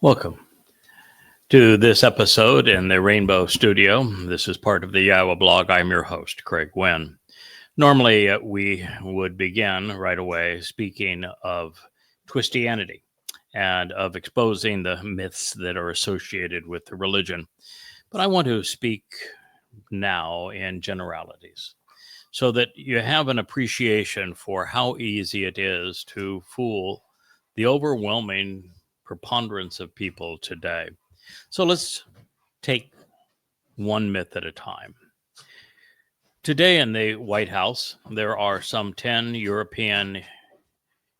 Welcome to this episode in the Rainbow Studio. This is part of the YAHOWAH blog. I'm your host, Craig Winn. Normally, we would begin right away speaking of Twistianity and of exposing the myths that are associated with the religion. But I want to speak now in generalities so that you have an appreciation for how easy it is to fool the overwhelming preponderance of people today. So let's take one myth at a time. Today in the White House, there are some 10 European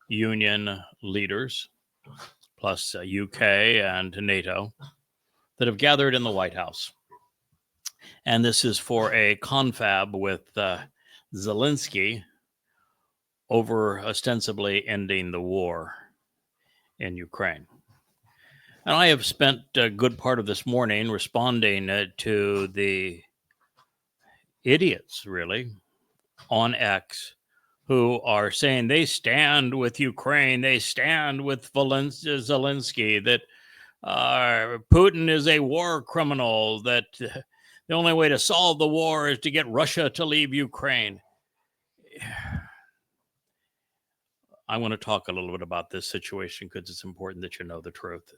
Union leaders, plus UK and NATO, that have gathered in the White House. And this is for a confab with Zelensky over ostensibly ending the war in Ukraine. And I have spent a good part of this morning responding to the idiots, really, on X, who are saying they stand with Ukraine, they stand with Zelensky, that Putin is a war criminal, that the only way to solve the war is to get Russia to leave Ukraine. I want to talk a little bit about this situation because it's important that you know the truth.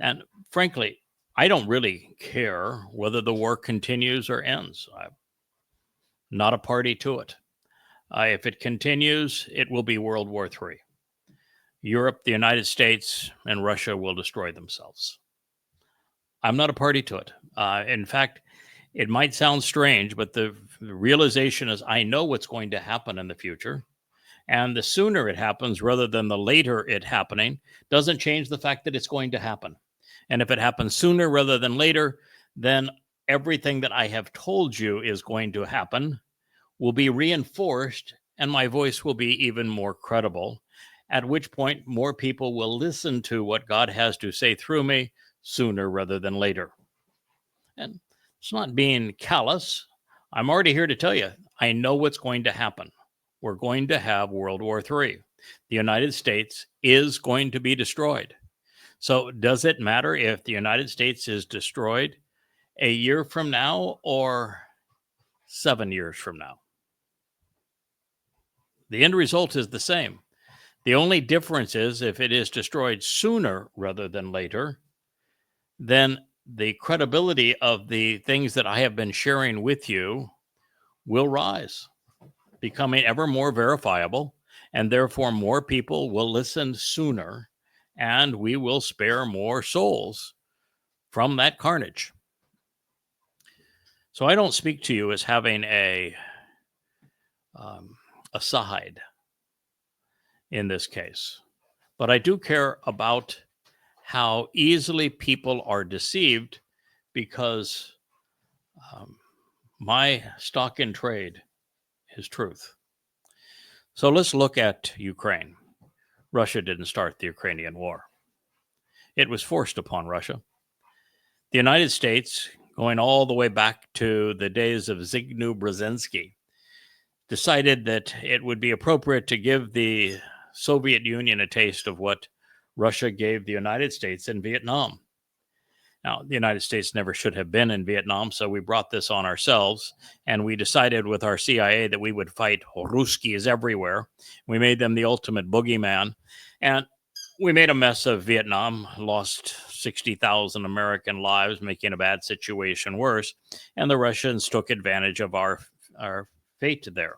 And frankly, I don't really care whether the war continues or ends. I'm not a party to it. If it continues, it will be World War III. Europe, the United States, and Russia will destroy themselves. I'm not a party to it. In fact, it might sound strange, but the realization is I know what's going to happen in the future. And the sooner it happens rather than the later it happening doesn't change the fact that it's going to happen. And if it happens sooner rather than later, then everything that I have told you is going to happen will be reinforced and my voice will be even more credible, at which point more people will listen to what God has to say through me sooner rather than later. And it's not being callous. I'm already here to tell you, I know what's going to happen. We're going to have World War III. The United States is going to be destroyed. So does it matter if the United States is destroyed a year from now or 7 years from now? The end result is the same. The only difference is if it is destroyed sooner rather than later, then the credibility of the things that I have been sharing with you will rise, becoming ever more verifiable, and therefore more people will listen sooner, and we will spare more souls from that carnage. So I don't speak to you as having a side in this case, but I do care about how easily people are deceived because my stock in trade is truth. So let's look at Ukraine. Russia didn't start the Ukrainian war. It was forced upon Russia. The United States, going all the way back to the days of Zbigniew Brzezinski, decided that it would be appropriate to give the Soviet Union a taste of what Russia gave the United States in Vietnam. Now, the United States never should have been in Vietnam, so we brought this on ourselves, and we decided with our CIA that we would fight Ruskies everywhere. We made them the ultimate boogeyman, and we made a mess of Vietnam, lost 60,000 American lives, making a bad situation worse, and the Russians took advantage of our fate there.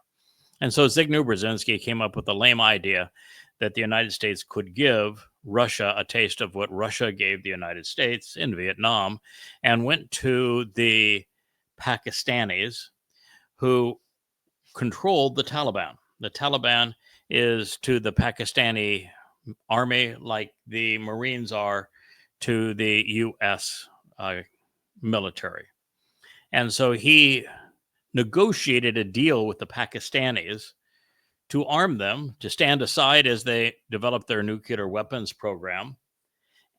And so Zbigniew Brzezinski came up with the lame idea that the United States could give Russia a taste of what Russia gave the United States in Vietnam, and went to the Pakistanis who controlled the Taliban. The Taliban is to the Pakistani army like the Marines are to the U.S. military. And so he negotiated a deal with the Pakistanis to arm them, to stand aside as they develop their nuclear weapons program,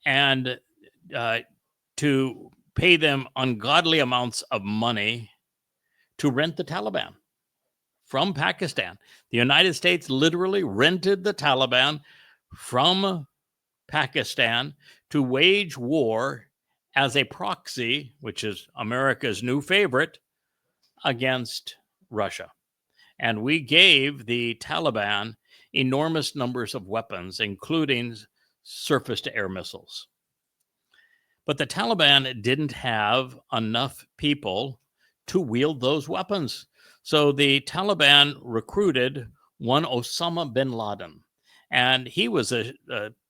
and to pay them ungodly amounts of money to rent the Taliban from Pakistan. The United States literally rented the Taliban from Pakistan to wage war as a proxy, which is America's new favorite, against Russia. And we gave the Taliban enormous numbers of weapons, including surface-to-air missiles. But the Taliban didn't have enough people to wield those weapons. So the Taliban recruited one Osama bin Laden, and he was a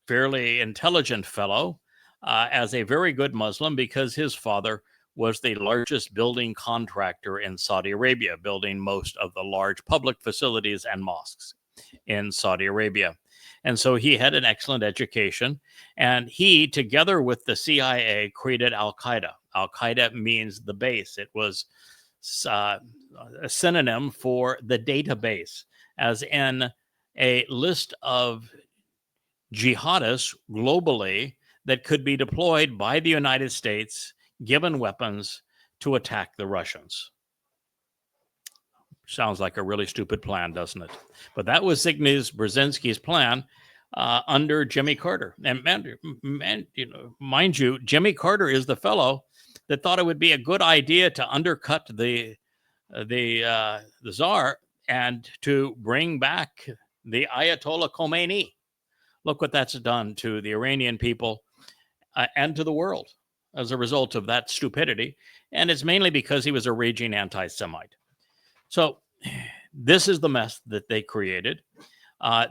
fairly intelligent fellow, as a very good Muslim, because his father was the largest building contractor in Saudi Arabia, building most of the large public facilities and mosques in Saudi Arabia. And so he had an excellent education, and he, together with the CIA, created Al-Qaeda. Al-Qaeda means the base. It was a synonym for the database, as in a list of jihadists globally that could be deployed by the United States, given weapons, to attack the Russians. Sounds like a really stupid plan, doesn't it? But that was Zbigniew Brzezinski's plan under Jimmy Carter. And mind you, Jimmy Carter is the fellow that thought it would be a good idea to undercut the Tsar and to bring back the Ayatollah Khomeini. Look what that's done to the Iranian people and to the world as a result of that stupidity. And it's mainly because he was a raging anti-Semite. So this is the mess that they created.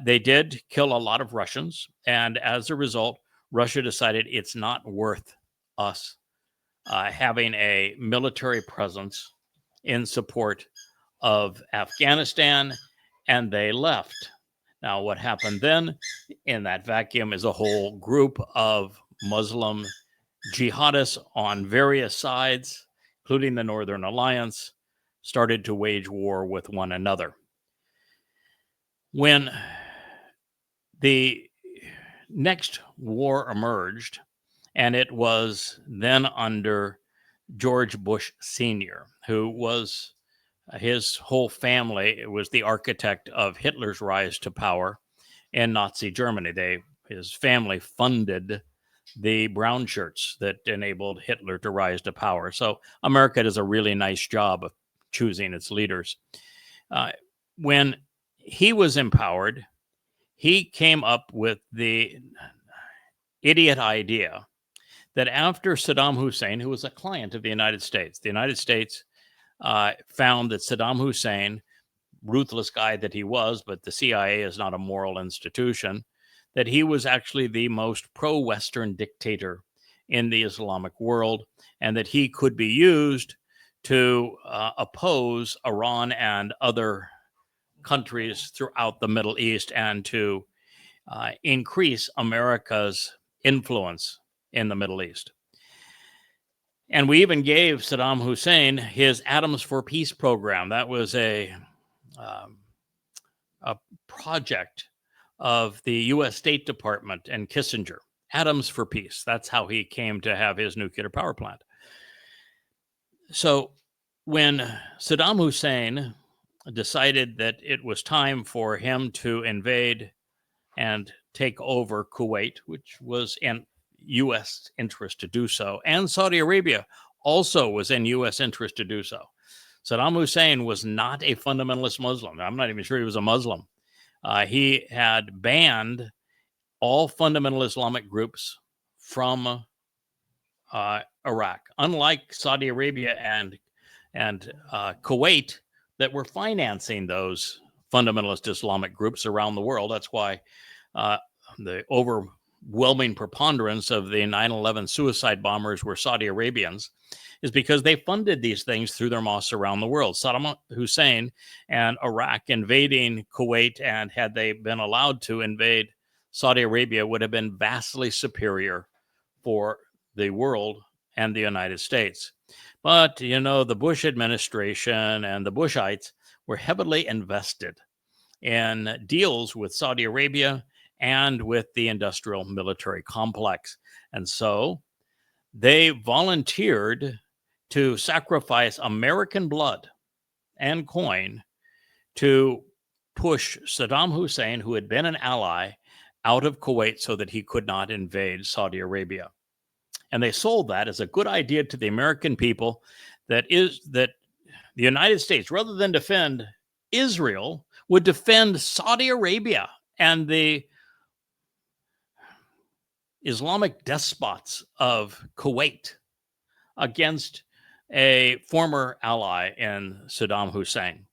They did kill a lot of Russians. And as a result, Russia decided it's not worth us having a military presence in support of Afghanistan. And they left. Now, what happened then in that vacuum is a whole group of Muslim jihadists on various sides, including the Northern Alliance, started to wage war with one another. When the next war emerged, and it was then under George Bush Sr., who was his whole family was the architect of Hitler's rise to power in Nazi Germany. His family funded the brown shirts that enabled Hitler to rise to power. So America does a really nice job of choosing its leaders. When he was empowered, he came up with the idiot idea that after Saddam Hussein, who was a client of the United States found that Saddam Hussein, ruthless guy that he was, but the CIA is not a moral institution, that he was actually the most pro-Western dictator in the Islamic world, and that he could be used to oppose Iran and other countries throughout the Middle East and to increase America's influence in the Middle East. And we even gave Saddam Hussein his Atoms for Peace program. That was a project of the U.S. State Department and Kissinger. Atoms for Peace. That's how he came to have his nuclear power plant. So when Saddam Hussein decided that it was time for him to invade and take over Kuwait, which was in U.S. interest to do so, and Saudi Arabia also was in U.S. interest to do so. Saddam Hussein was not a fundamentalist Muslim. I'm not even sure he was a Muslim. He had banned all fundamental Islamic groups from Iraq, unlike Saudi Arabia and Kuwait that were financing those fundamentalist Islamic groups around the world. That's why the overwhelming preponderance of the 9/11 suicide bombers were Saudi Arabians, is because they funded these things through their mosques around the world. Saddam Hussein and Iraq invading Kuwait, and had they been allowed to invade Saudi Arabia, would have been vastly superior for the world and the United States. But, you know, the Bush administration and the Bushites were heavily invested in deals with Saudi Arabia and with the industrial military complex. And so they volunteered to sacrifice American blood and coin to push Saddam Hussein, who had been an ally, out of Kuwait so that he could not invade Saudi Arabia. And they sold that as a good idea to the American people, that the United States, rather than defend Israel, would defend Saudi Arabia and the Islamic despots of Kuwait against a former ally in Saddam Hussein.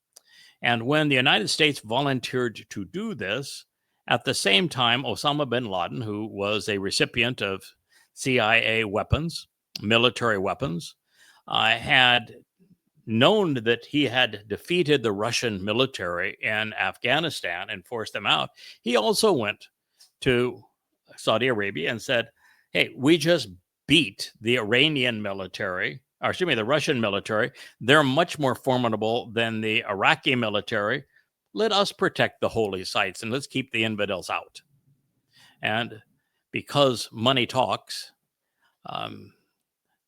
And when the United States volunteered to do this, at the same time, Osama bin Laden, who was a recipient of CIA weapons, military weapons, had known that he had defeated the Russian military in Afghanistan and forced them out. He also went to Saudi Arabia and said, hey, we just beat the Iranian military, or excuse me, the Russian military. They're much more formidable than the Iraqi military. Let us protect the holy sites and let's keep the infidels out. And because money talks,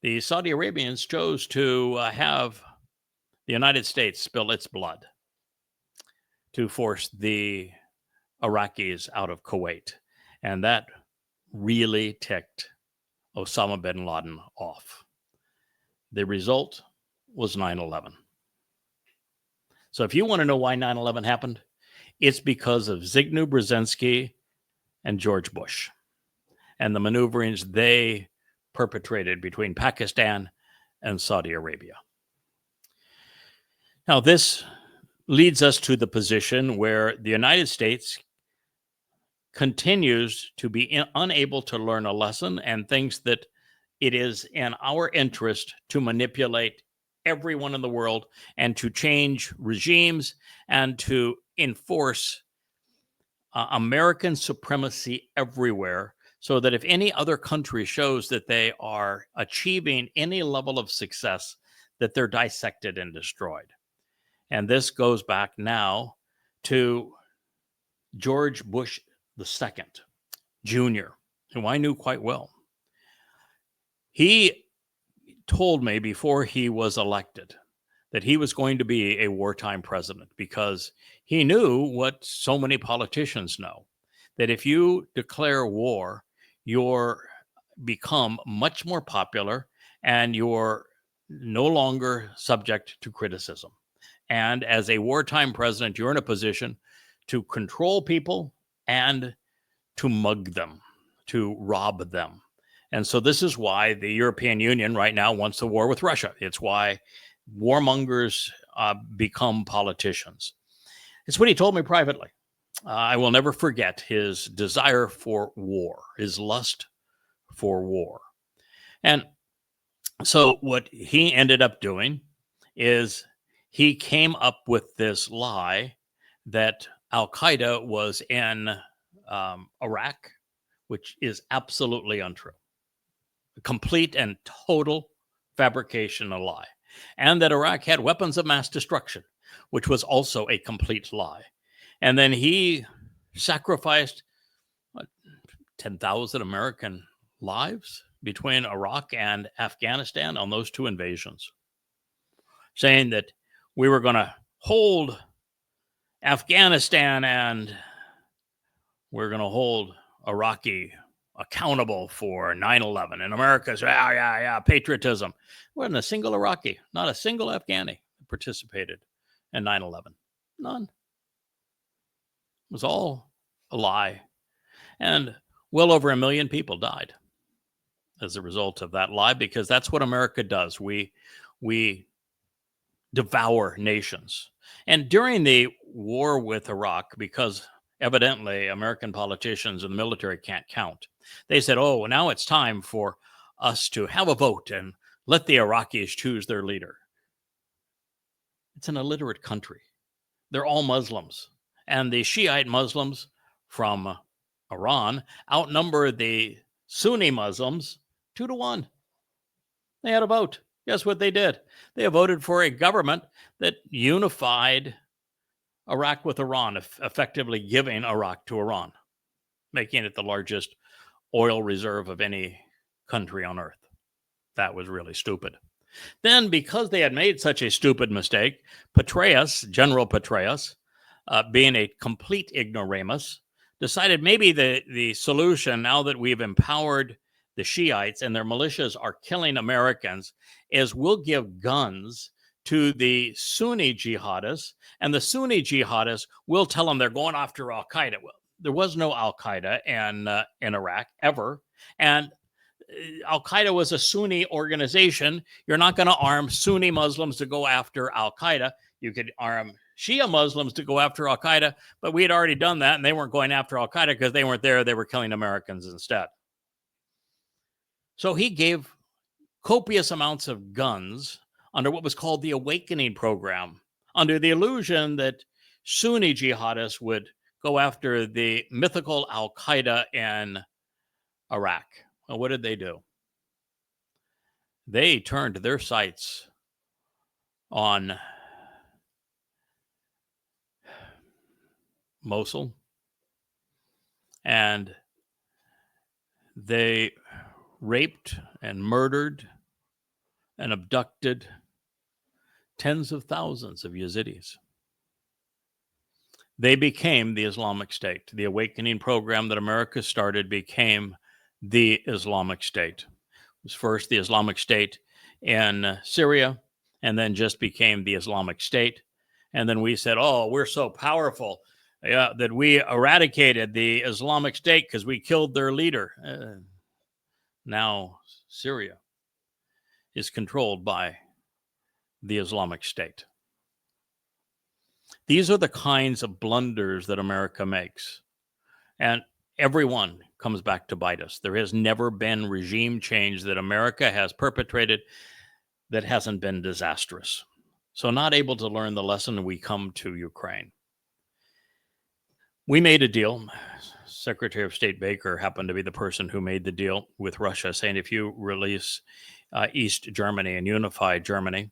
the Saudi Arabians chose to have the United States spill its blood to force the Iraqis out of Kuwait. And that really ticked Osama bin Laden off. The result was 9/11. So if you want to know why 9/11 happened, it's because of Zbigniew Brzezinski and George Bush and the maneuverings they perpetrated between Pakistan and Saudi Arabia. Now, this leads us to the position where the United States continues to be unable to learn a lesson and thinks that it is in our interest to manipulate everyone in the world and to change regimes and to enforce American supremacy everywhere, so that if any other country shows that they are achieving any level of success, that they're dissected and destroyed. And this goes back now to George Bush II, Jr., who I knew quite well. He told me before he was elected that he was going to be a wartime president, because he knew what so many politicians know, that if you declare war, you're become much more popular and you're no longer subject to criticism. And as a wartime president, you're in a position to control people and to mug them, to rob them. And so this is why the European Union right now wants a war with Russia. It's why warmongers become politicians. It's what he told me privately. I will never forget his desire for war, his lust for war. And so what he ended up doing is he came up with this lie that Al-Qaeda was in Iraq, which is absolutely untrue. A complete and total fabrication, a lie. And that Iraq had weapons of mass destruction, which was also a complete lie. And then he sacrificed 10,000 American lives between Iraq and Afghanistan on those two invasions, saying that we were going to hold Afghanistan and we're going to hold Iraqi accountable for 9/11. And America's, patriotism. Wasn't a single Iraqi, not a single Afghani participated in 9/11. None. It was all a lie. And well over 1 million people died as a result of that lie, because that's what America does. We devour nations. And during the war with Iraq, because evidently American politicians and the military can't count, they said, oh, now it's time for us to have a vote and let the Iraqis choose their leader. It's an illiterate country. They're all Muslims. And the Shiite Muslims from Iran outnumber the Sunni Muslims 2-1. They had a vote. Guess what they did? They voted for a government that unified Iraq with Iran, effectively giving Iraq to Iran, making it the largest oil reserve of any country on earth. That was really stupid. Then, because they had made such a stupid mistake, Petraeus, General Petraeus, being a complete ignoramus, decided maybe the solution, now that we've empowered the Shiites and their militias are killing Americans, is we'll give guns to the Sunni jihadists, and the Sunni jihadists will tell them they're going after Al-Qaeda. Well, there was no Al-Qaeda in Iraq ever, and Al-Qaeda was a Sunni organization. You're not going to arm Sunni Muslims to go after Al-Qaeda. You could arm Shia Muslims to go after Al-Qaeda, but we had already done that, and they weren't going after Al-Qaeda because they weren't there. They were killing Americans instead. So he gave copious amounts of guns under what was called the Awakening Program, under the illusion that Sunni jihadists would go after the mythical Al-Qaeda in Iraq. Well, what did they do? They turned their sights on Mosul, and they raped and murdered and abducted tens of thousands of Yazidis. They became the Islamic State. The Awakening Program that America started became the Islamic State. It was first the Islamic State in Syria, and then just became the Islamic State. And then we said, oh, we're so powerful that we eradicated the Islamic State because we killed their leader. Now Syria is controlled by the Islamic State. These are the kinds of blunders that America makes. And everyone comes back to bite us. There has never been regime change that America has perpetrated that hasn't been disastrous. So not able to learn the lesson, we come to Ukraine. We made a deal. Secretary of State Baker happened to be the person who made the deal with Russia, saying if you release East Germany and unify Germany,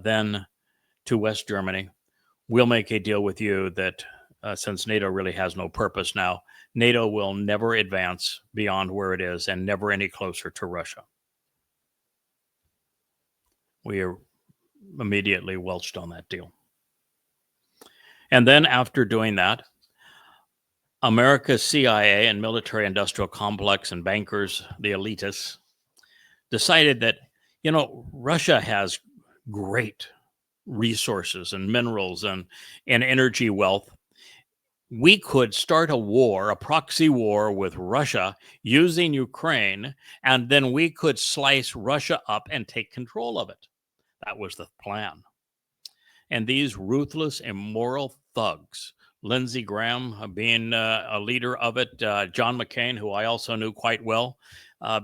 then to West Germany, we'll make a deal with you that since NATO really has no purpose now, NATO will never advance beyond where it is and never any closer to Russia. We are immediately welched on that deal. And then after doing that, America's CIA and military industrial complex and bankers, the elitists, decided that, Russia has great resources and minerals and energy wealth. We could start a war, a proxy war with Russia using Ukraine, and then we could slice Russia up and take control of it. That was the plan. And these ruthless, immoral thugs, Lindsey Graham being a leader of it, John McCain, who I also knew quite well,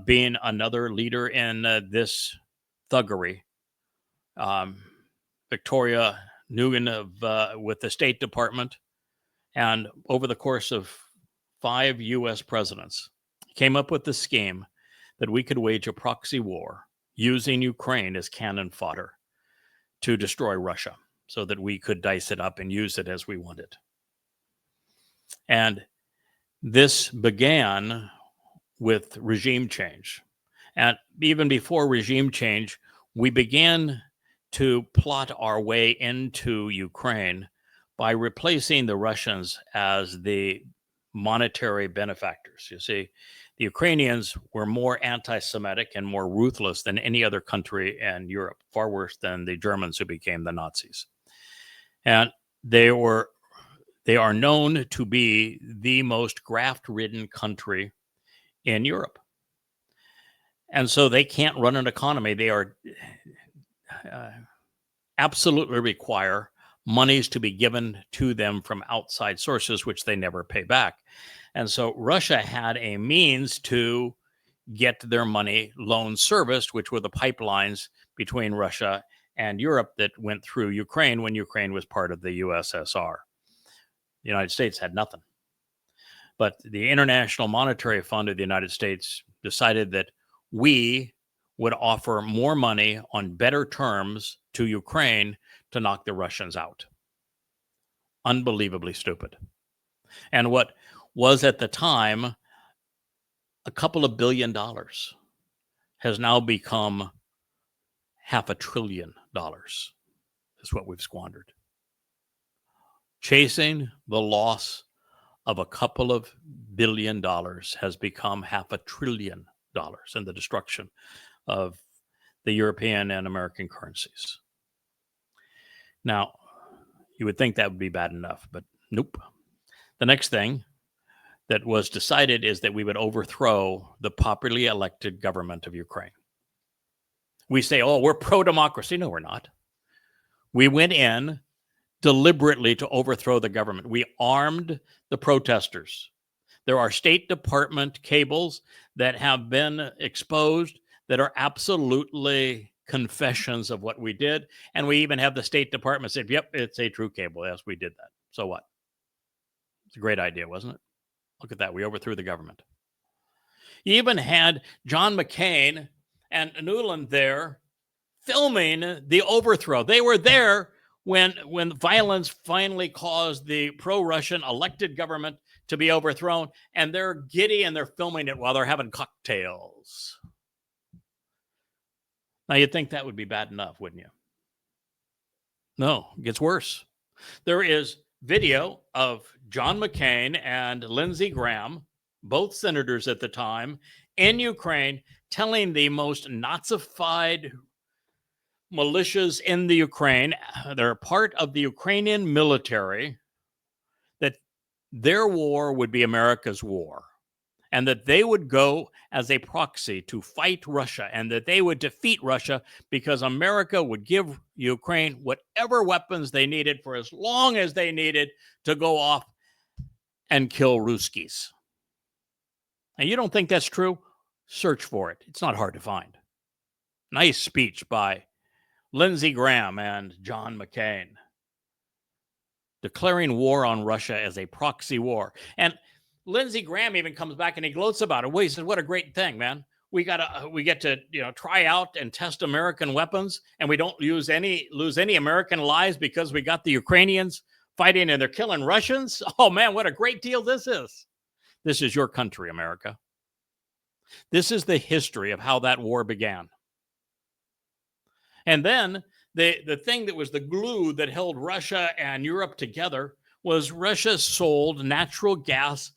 being another leader in this thuggery, Victoria Nuland with the State Department, and over the course of 5 U.S. presidents, came up with the scheme that we could wage a proxy war using Ukraine as cannon fodder to destroy Russia so that we could dice it up and use it as we wanted. And this began with regime change. And even before regime change, we began to plot our way into Ukraine by replacing the Russians as the monetary benefactors. You see, the Ukrainians were more anti-Semitic and more ruthless than any other country in Europe, far worse than the Germans who became the Nazis. And they are known to be the most graft-ridden country in Europe. And so they can't run an economy. They are absolutely require monies to be given to them from outside sources, which they never pay back. And so Russia had a means to get their money loan serviced, which were the pipelines between Russia and Europe that went through Ukraine when Ukraine was part of the USSR. The United States had nothing. But the International Monetary Fund of the United States decided that we would offer more money on better terms to Ukraine to knock the Russians out. Unbelievably stupid. And what was at the time a couple of $2 billion has now become $500 billion. Is what we've squandered. Chasing the loss of a couple of $1 billion has become $500 billion in the destruction of the European and American currencies. Now, you would think that would be bad enough, but nope. The next thing that was decided is that we would overthrow the popularly elected government of Ukraine. We say, oh, we're pro-democracy. No, we're not. We went in deliberately to overthrow the government. We armed the protesters. There are State Department cables that have been exposed that are absolutely confessions of what we did. And we even have the State Department said, yep, it's a true cable. Yes, we did that. So what? It's a great idea, wasn't it? Look at that. We overthrew the government. You even had John McCain and Newland there filming the overthrow. They were there when violence finally caused the pro-Russian elected government to be overthrown, and they're giddy and they're filming it while they're having cocktails. Now, you'd think that would be bad enough, wouldn't you? No, it gets worse. There is video of John McCain and Lindsey Graham, both senators at the time, in Ukraine, telling the most Nazified militias in the Ukraine, they're part of the Ukrainian military, that their war would be America's war, and that they would go as a proxy to fight Russia, and that they would defeat Russia because America would give Ukraine whatever weapons they needed for as long as they needed to go off and kill Ruskies. And you don't think that's true? Search for it. It's not hard to find. Nice speech by Lindsey Graham and John McCain, declaring war on Russia as a proxy war. And Lindsey Graham even comes back and he gloats about it. Well, he says, what a great thing, man. We get to try out and test American weapons, and we don't lose any American lives because we got the Ukrainians fighting and they're killing Russians. Oh man, what a great deal this is. This is your country, America. This is the history of how that war began. And then the thing that was the glue that held Russia and Europe together was Russia sold natural gas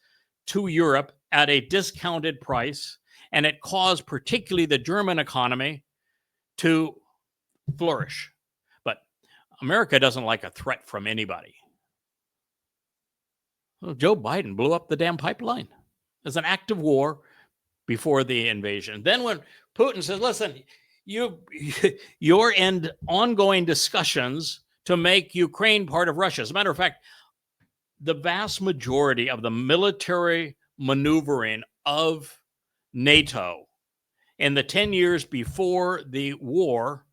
to Europe at a discounted price, and it caused particularly the German economy to flourish. But America doesn't like a threat from anybody. Well, Joe Biden blew up the damn pipeline as an act of war before the invasion. Then when Putin says, listen, you're in ongoing discussions to make Ukraine part of Russia. As a matter of fact, the vast majority of the military maneuvering of NATO in the 10 years before the war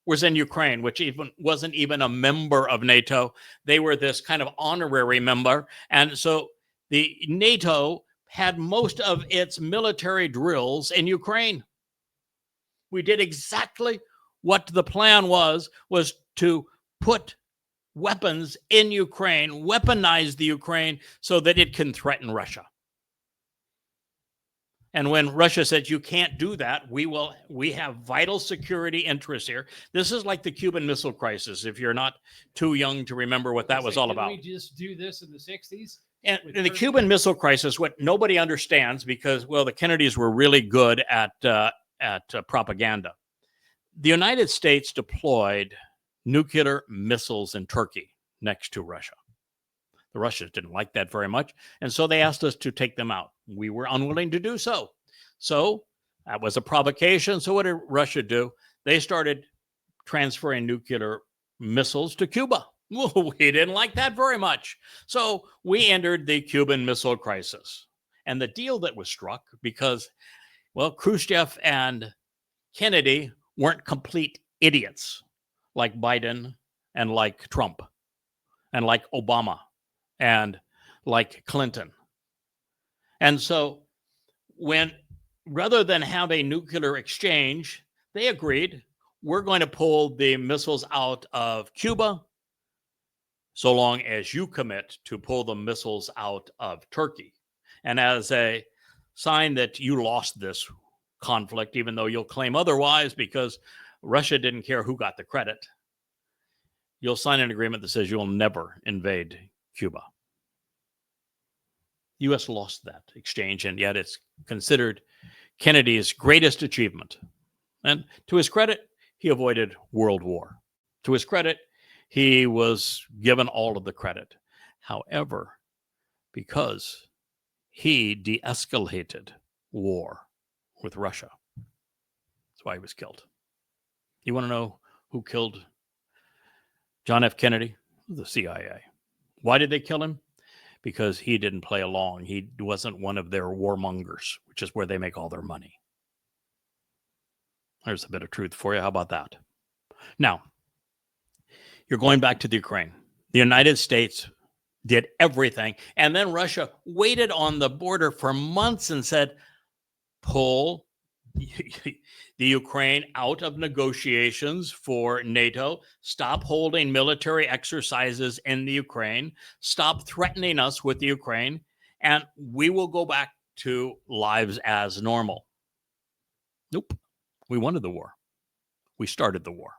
was in Ukraine, which wasn't even a member of NATO. They were this kind of honorary member. And so the NATO had most of its military drills in Ukraine. We did exactly what the plan was to put weapons in Ukraine, weaponize the Ukraine so that it can threaten Russia. And when Russia said, you can't do that, we have vital security interests here. This is like the Cuban Missile Crisis, if you're not too young to remember what that was all about. Didn't we just do this in the 60s? And in the Cuban Missile Crisis, what nobody understands, because, well, the Kennedys were really good at propaganda. The United States deployed nuclear missiles in Turkey next to Russia. The Russians didn't like that very much, and so they asked us to take them out. We were unwilling to do so. So that was a provocation. So what did Russia do? They started transferring nuclear missiles to Cuba. Well, we didn't like that very much. So we entered the Cuban Missile Crisis. And the deal that was struck, because, well, Khrushchev and Kennedy weren't complete idiots like Biden and like Trump and like Obama and like Clinton. And so when, rather than have a nuclear exchange, they agreed, we're going to pull the missiles out of Cuba so long as you commit to pull the missiles out of Turkey. And as a sign that you lost this conflict, even though you'll claim otherwise because Russia didn't care who got the credit, you'll sign an agreement that says you'll never invade Cuba. The U.S. lost that exchange, and yet it's considered Kennedy's greatest achievement. And to his credit, he avoided World War. To his credit, he was given all of the credit. However, because he de-escalated war with Russia, that's why he was killed. You want to know who killed John F. Kennedy? The CIA. Why did they kill him? Because he didn't play along. He wasn't one of their warmongers, which is where they make all their money. There's a bit of truth for you. How about that? Now, you're going back to the Ukraine. The United States did everything, and then Russia waited on the border for months and said, pull the Ukraine out of negotiations for NATO, stop holding military exercises in the Ukraine, stop threatening us with the Ukraine, and we will go back to lives as normal. Nope. We wanted the war. We started the war.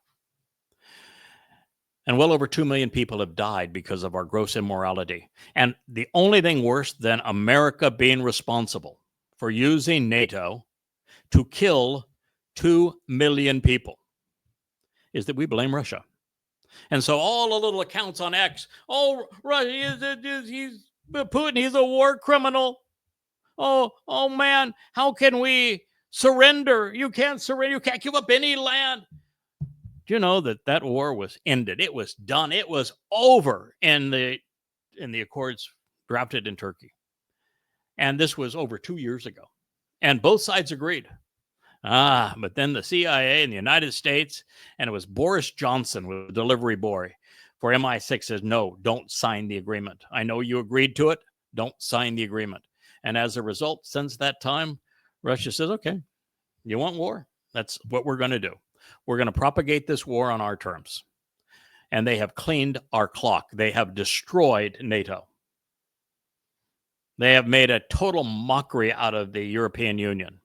And well over 2 million people have died because of our gross immorality. And the only thing worse than America being responsible for using NATO to kill 2 million people is that we blame Russia. And so all the little accounts on X, oh, Russia, he's Putin, he's a war criminal. Oh man, how can we surrender? You can't surrender. You can't give up any land. Do you know that war was ended? It was done. It was over in the accords drafted in Turkey. And this was over 2 years ago. And both sides agreed. But then the CIA in the United States, and it was Boris Johnson, with the delivery boy for MI6, says, no, don't sign the agreement. I know you agreed to it. Don't sign the agreement. And as a result, since that time, Russia says, okay, you want war? That's what we're going to do. We're going to propagate this war on our terms. And they have cleaned our clock. They have destroyed NATO. They have made a total mockery out of the European Union.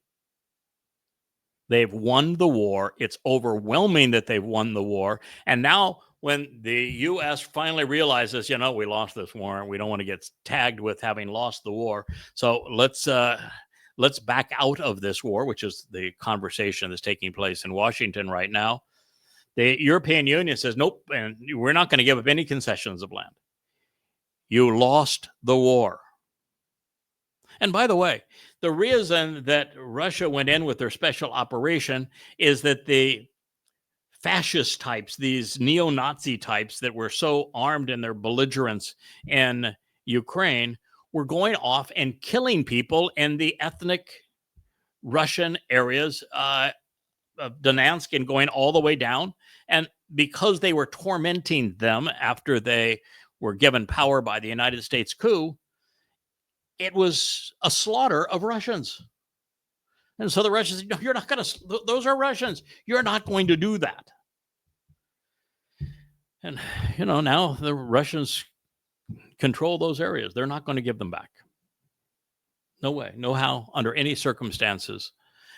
They've won the war. It's overwhelming that they've won the war. And now when the U.S. finally realizes, we lost this war and we don't want to get tagged with having lost the war. So let's back out of this war, which is the conversation that's taking place in Washington right now. The European Union says, nope, and we're not going to give up any concessions of land. You lost the war. And by the way, the reason that Russia went in with their special operation is that the fascist types, these neo-Nazi types that were so armed in their belligerence in Ukraine, were going off and killing people in the ethnic Russian areas of Donetsk and going all the way down. And because they were tormenting them after they were given power by the United States coup, it was a slaughter of Russians. And so the Russians said, no, you're not going to, those are Russians. You're not going to do that. And, now the Russians control those areas. They're not going to give them back. No way, no how, under any circumstances.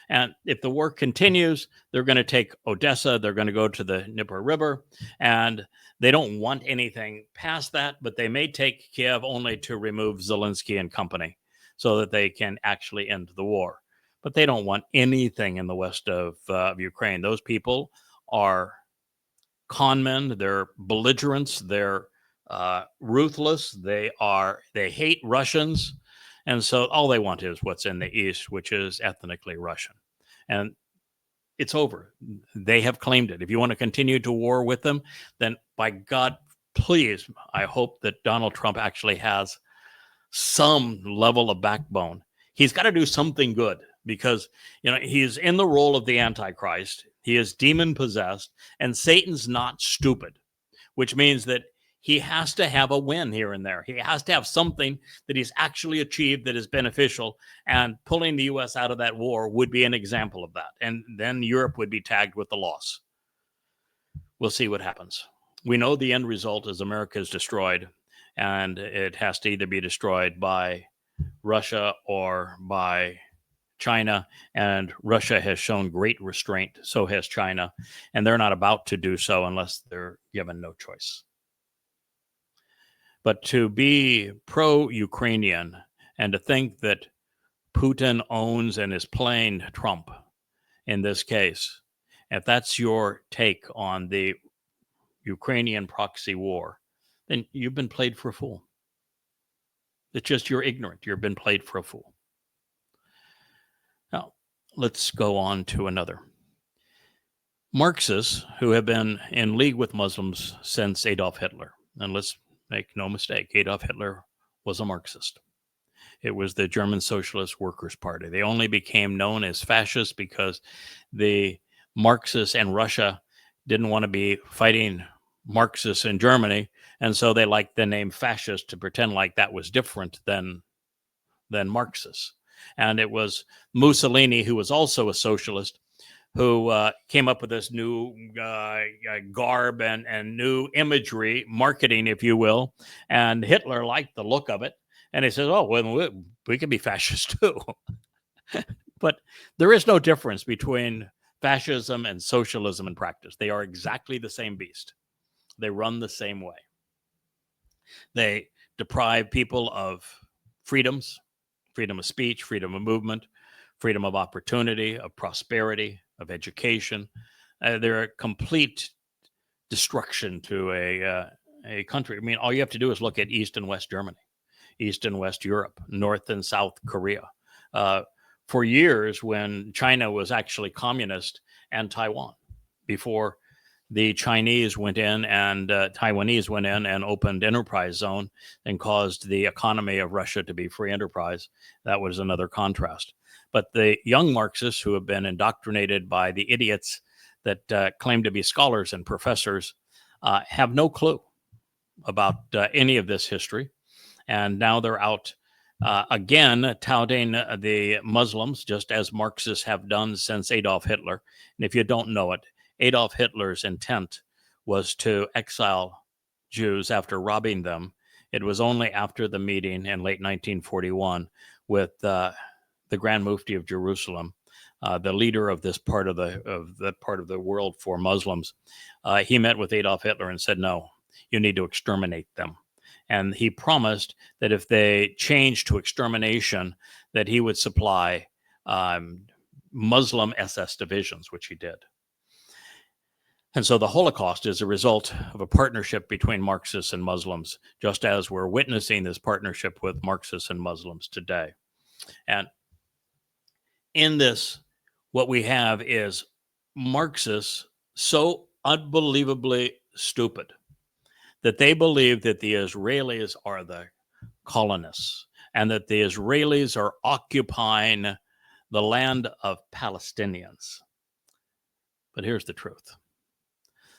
And if the war continues, they're going to take Odessa. They're going to go to the Dnieper River. And they don't want anything past that, but they may take Kiev only to remove Zelensky and company so that they can actually end the war. But they don't want anything in the west of Ukraine. Those people are con men. They're belligerents. They're ruthless. They hate Russians. And so all they want is what's in the east, which is ethnically Russian. And it's over. They have claimed it. If you want to continue to war with them, then by God, please, I hope that Donald Trump actually has some level of backbone. He's got to do something good because, he's in the role of the Antichrist. He is demon possessed, and Satan's not stupid, which means that he has to have a win here and there. He has to have something that he's actually achieved that is beneficial, and pulling the U.S. out of that war would be an example of that. And then Europe would be tagged with the loss. We'll see what happens. We know the end result is America is destroyed, and it has to either be destroyed by Russia or by China, and Russia has shown great restraint. So has China, and they're not about to do so unless they're given no choice. But to be pro-Ukrainian And to think that Putin owns and is playing Trump in this case, if that's your take on the Ukrainian proxy war, then you've been played for a fool. It's just you're ignorant. You've been played for a fool. Now, let's go on to another. Marxists who have been in league with Muslims since Adolf Hitler. And let's make no mistake, Adolf Hitler was a Marxist. It was the German Socialist Workers' Party. They only became known as fascists because the Marxists and Russia didn't want to be fighting Marxists in Germany, and so they liked the name fascist to pretend like that was different than Marxists. And it was Mussolini, who was also a socialist, who came up with this new garb and new imagery, marketing, if you will, and Hitler liked the look of it. And he says, oh, well, we can be fascists too. But there is no difference between fascism and socialism in practice. They are exactly the same beast. They run the same way. They deprive people of freedoms, freedom of speech, freedom of movement, freedom of opportunity, of prosperity, of education. They're a complete destruction to a country. I mean, all you have to do is look at East and West Germany, East and West Europe, North and South Korea. For years, when China was actually communist, and Taiwan, before the Chinese went in and Taiwanese went in and opened enterprise zone and caused the economy of Russia to be free enterprise. That was another contrast. But the young Marxists who have been indoctrinated by the idiots that claim to be scholars and professors have no clue about any of this history. And now they're out again touting the Muslims, just as Marxists have done since Adolf Hitler. And if you don't know it, Adolf Hitler's intent was to exile Jews after robbing them. It was only after the meeting in late 1941 with the Grand Mufti of Jerusalem, the leader of this part of the world for Muslims. He met with Adolf Hitler and said, "No, you need to exterminate them." And he promised that if they changed to extermination, that he would supply Muslim SS divisions, which he did. And so the Holocaust is a result of a partnership between Marxists and Muslims, just as we're witnessing this partnership with Marxists and Muslims today. And in this, what we have is Marxists so unbelievably stupid that they believe that the Israelis are the colonists and that the Israelis are occupying the land of Palestinians. But here's the truth.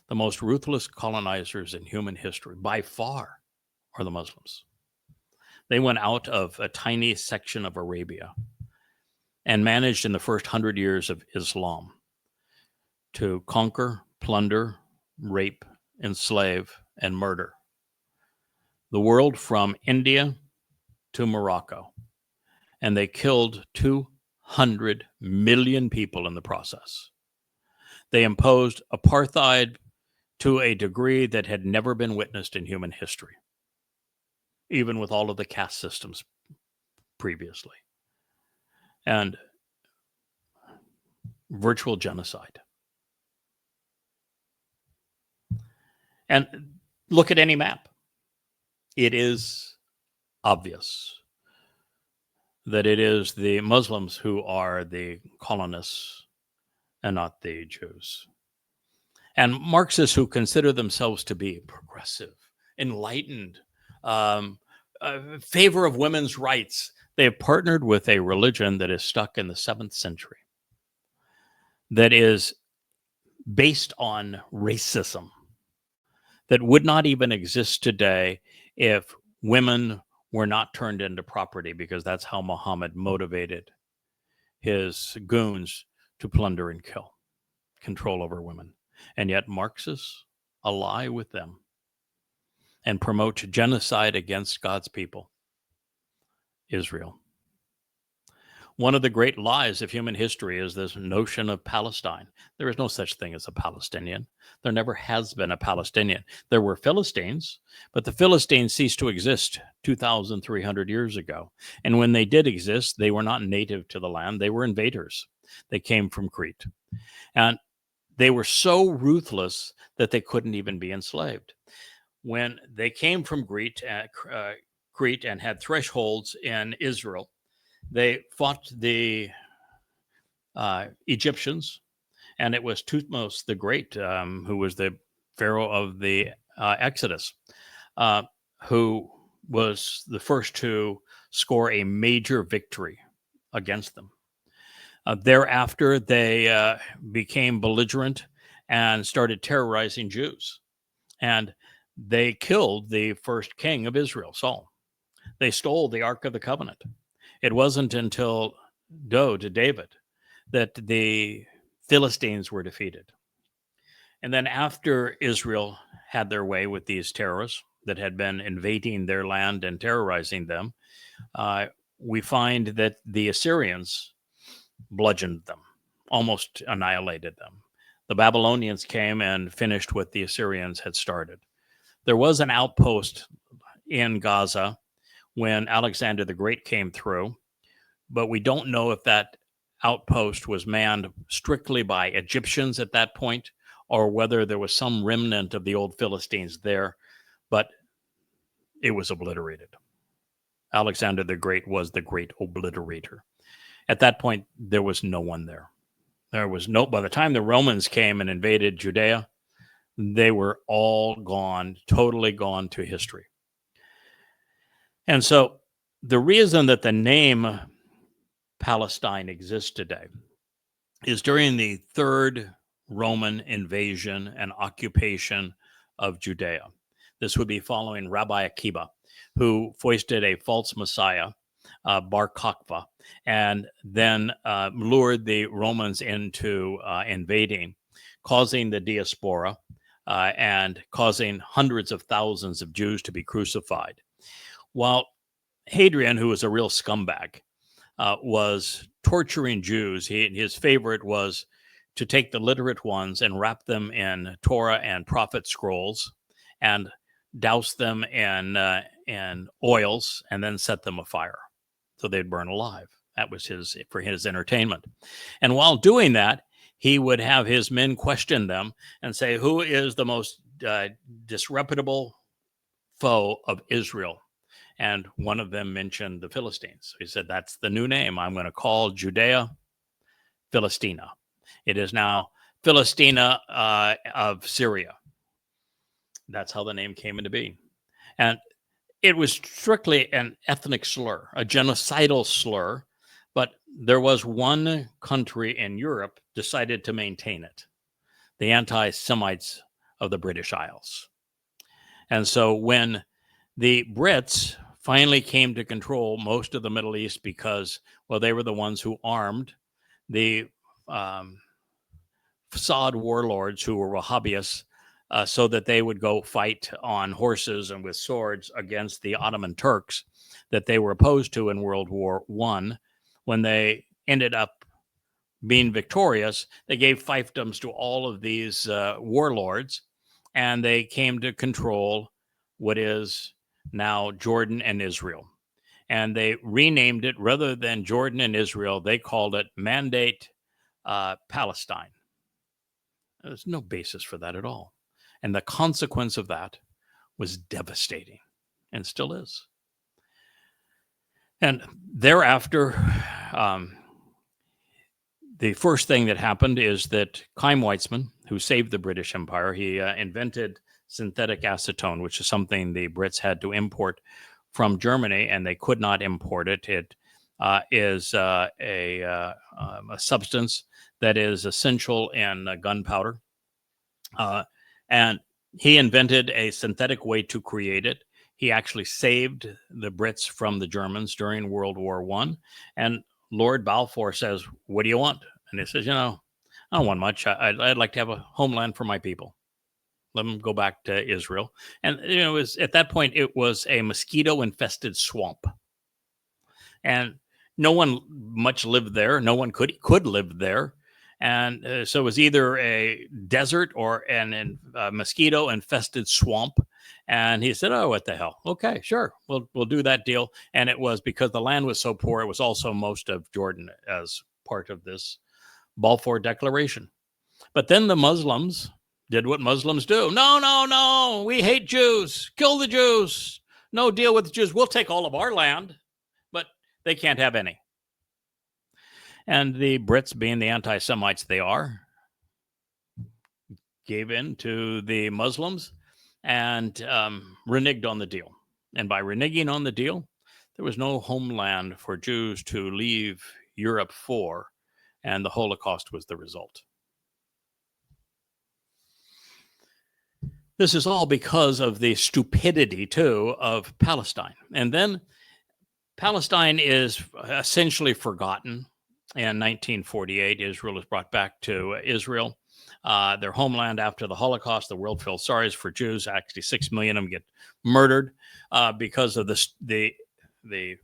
The most ruthless colonizers in human history, by far, are the Muslims. They went out of a tiny section of Arabia and managed in the first 100 years of Islam to conquer, plunder, rape, enslave, and murder the world from India to Morocco. And they killed 200 million people in the process. They imposed apartheid to a degree that had never been witnessed in human history, even with all of the caste systems previously. And virtual genocide. And look at any map. It is obvious that it is the Muslims who are the colonists and not the Jews. And Marxists who consider themselves to be progressive, enlightened, favor of women's rights, they have partnered with a religion that is stuck in the 7th century, that is based on racism, that would not even exist today if women were not turned into property, because that's how Muhammad motivated his goons to plunder and kill, control over women. And yet Marxists ally with them and promote genocide against God's people, Israel. One of the great lies of human history is this notion of Palestine. There is no such thing as a Palestinian. There never has been a Palestinian. There were Philistines, but the Philistines ceased to exist 2,300 years ago. And when they did exist, they were not native to the land. They were invaders. They came from Crete. And they were so ruthless that they couldn't even be enslaved. When they came from Crete and had thresholds in Israel, they fought the Egyptians, and it was Thutmose the Great, who was the pharaoh of the Exodus, who was the first to score a major victory against them. Thereafter, they became belligerent and started terrorizing Jews. And they killed the first king of Israel, Saul. They stole the Ark of the Covenant. It wasn't until to David that the Philistines were defeated. And then after Israel had their way with these terrorists that had been invading their land and terrorizing them, we find that the Assyrians bludgeoned them, almost annihilated them. The Babylonians came and finished what the Assyrians had started. There was an outpost in Gaza when Alexander the Great came through, but we don't know if that outpost was manned strictly by Egyptians at that point, or whether there was some remnant of the old Philistines there, but it was obliterated. Alexander the Great was the great obliterator. At that point, there was no one there. By the time the Romans came and invaded Judea, they were all gone, totally gone to history. And so the reason that the name Palestine exists today is during the third Roman invasion and occupation of Judea. This would be following Rabbi Akiba, who foisted a false messiah, Bar Kokhba, and then lured the Romans into invading, causing the diaspora and causing hundreds of thousands of Jews to be crucified. While Hadrian, who was a real scumbag, was torturing Jews, his favorite was to take the literate ones and wrap them in Torah and prophet scrolls and douse them in oils and then set them afire so they'd burn alive. That was for his entertainment. And while doing that, he would have his men question them and say, who is the most disreputable foe of Israel? And one of them mentioned the Philistines. He said, that's the new name. I'm going to call Judea Philistina. It is now Philistina of Syria. That's how the name came into being. And it was strictly an ethnic slur, a genocidal slur, but there was one country in Europe decided to maintain it, the anti-Semites of the British Isles. And so when the Brits finally came to control most of the Middle East because, well, they were the ones who armed the Saud warlords who were Wahhabis so that they would go fight on horses and with swords against the Ottoman Turks that they were opposed to in World War I. When they ended up being victorious, they gave fiefdoms to all of these warlords, and they came to control what is now Jordan and Israel. And they renamed it, rather than Jordan and Israel, they called it Mandate Palestine. There's no basis for that at all. And the consequence of that was devastating and still is. And thereafter, the first thing that happened is that Chaim Weizmann, who saved the British Empire, he invented synthetic acetone, which is something the Brits had to import from Germany, and they could not import it. It is a substance that is essential in gunpowder. And he invented a synthetic way to create it. He actually saved the Brits from the Germans during World War I. And Lord Balfour says, what do you want? And he says, I don't want much. I'd like to have a homeland for my people. Let them go back to Israel. And it was, at that point, it was a mosquito-infested swamp. And no one much lived there. No one could live there. And so it was either a desert or a mosquito-infested swamp. And he said, "Oh, what the hell? Okay, sure, we'll do that deal." And it was because the land was so poor. It was also most of Jordan as part of this Balfour Declaration. But then the Muslims did what Muslims do. No, no, no. We hate Jews. Kill the Jews. No deal with the Jews. We'll take all of our land, but they can't have any. And the Brits, being the anti-Semites they are, gave in to the Muslims and reneged on the deal. And by reneging on the deal, there was no homeland for Jews to leave Europe for, and the Holocaust was the result. This is all because of the stupidity, too, of Palestine. And then Palestine is essentially forgotten. In 1948, Israel is brought back to Israel, their homeland after the Holocaust. The world feels sorry for Jews. Actually, 6 million of them get murdered because of the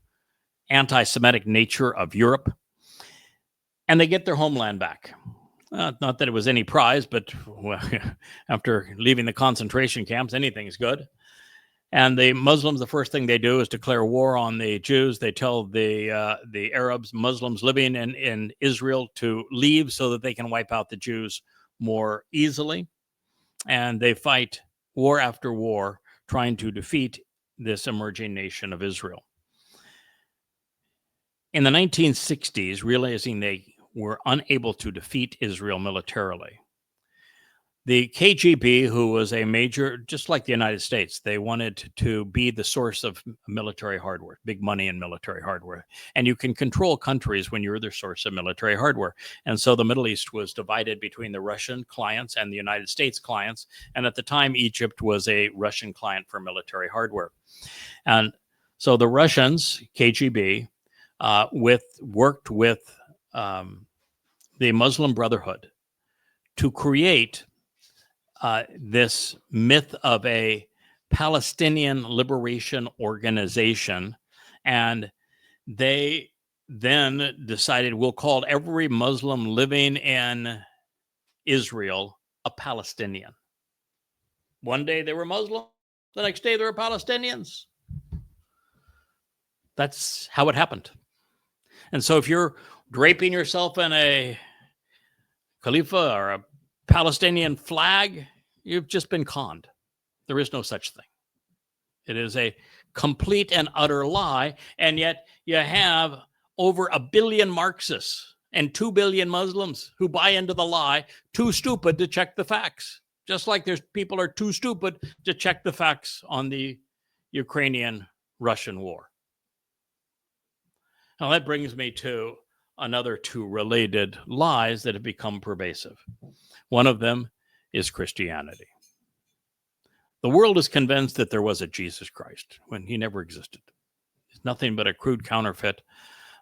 anti-Semitic nature of Europe. And they get their homeland back. Not that it was any prize, but well, after leaving the concentration camps, anything's good. And the Muslims, the first thing they do is declare war on the Jews. They tell the Arabs, Muslims living in Israel to leave so that they can wipe out the Jews more easily. And they fight war after war, trying to defeat this emerging nation of Israel. In the 1960s, realizing they were unable to defeat Israel militarily, the KGB, who was a major, just like the United States, they wanted to be the source of military hardware, big money in military hardware. And you can control countries when you're the source of military hardware. And so the Middle East was divided between the Russian clients and the United States clients. And at the time, Egypt was a Russian client for military hardware. And so the Russians, KGB, worked with the Muslim Brotherhood to create this myth of a Palestinian liberation organization. And they then decided, we'll call every Muslim living in Israel a Palestinian. One day they were Muslim, the next day they were Palestinians. That's how it happened. And so if you're draping yourself in a Khalifa or a Palestinian flag, you've just been conned. There is no such thing. It is a complete and utter lie. And yet you have over 1 billion Marxists and 2 billion Muslims who buy into the lie, too stupid to check the facts. Just like there's people are too stupid to check the facts on the Ukrainian-Russian war. Now that brings me to another two related lies that have become pervasive. One of them is Christianity. The world is convinced that there was a Jesus Christ when he never existed. He's nothing but a crude counterfeit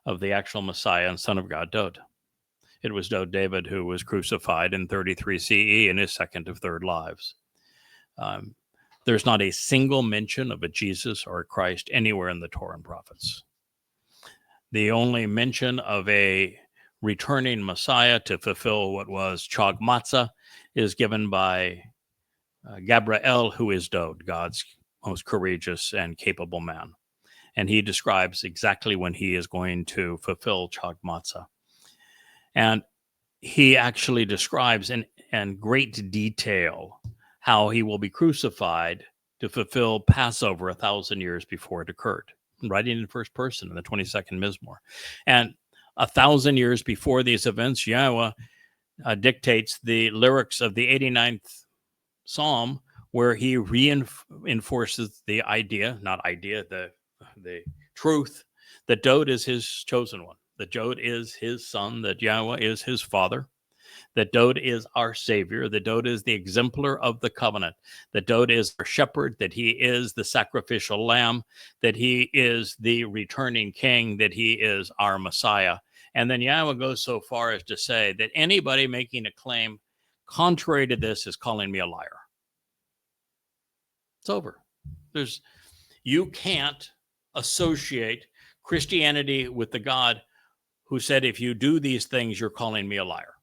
of the actual Messiah and Son of God, Dode. It was Dode David who was crucified in 33 CE in his second of third lives. There's not a single mention of a Jesus or a Christ anywhere in the Torah and prophets. The only mention of a returning Messiah to fulfill what was Chag Matzah is given by Gabriel, who is Dode, God's most courageous and capable man. And he describes exactly when he is going to fulfill Chag Matzah. And he actually describes in great detail how he will be crucified to fulfill Passover 1,000 years before it occurred, writing in first person in the 22nd Mizmor. And 1,000 years before these events, Yahowah dictates the lyrics of the 89th Psalm, where he reinforces the truth that Dode is his chosen one, that Dode is his son, that Yahowah is his father, that Dode is our savior, that Dode is the exemplar of the covenant, that Dode is our shepherd, that he is the sacrificial lamb, that he is the returning king, that he is our Messiah. And then Yahowah goes so far as to say that anybody making a claim contrary to this is calling me a liar. It's over. You can't associate Christianity with the God who said, if you do these things, you're calling me a liar.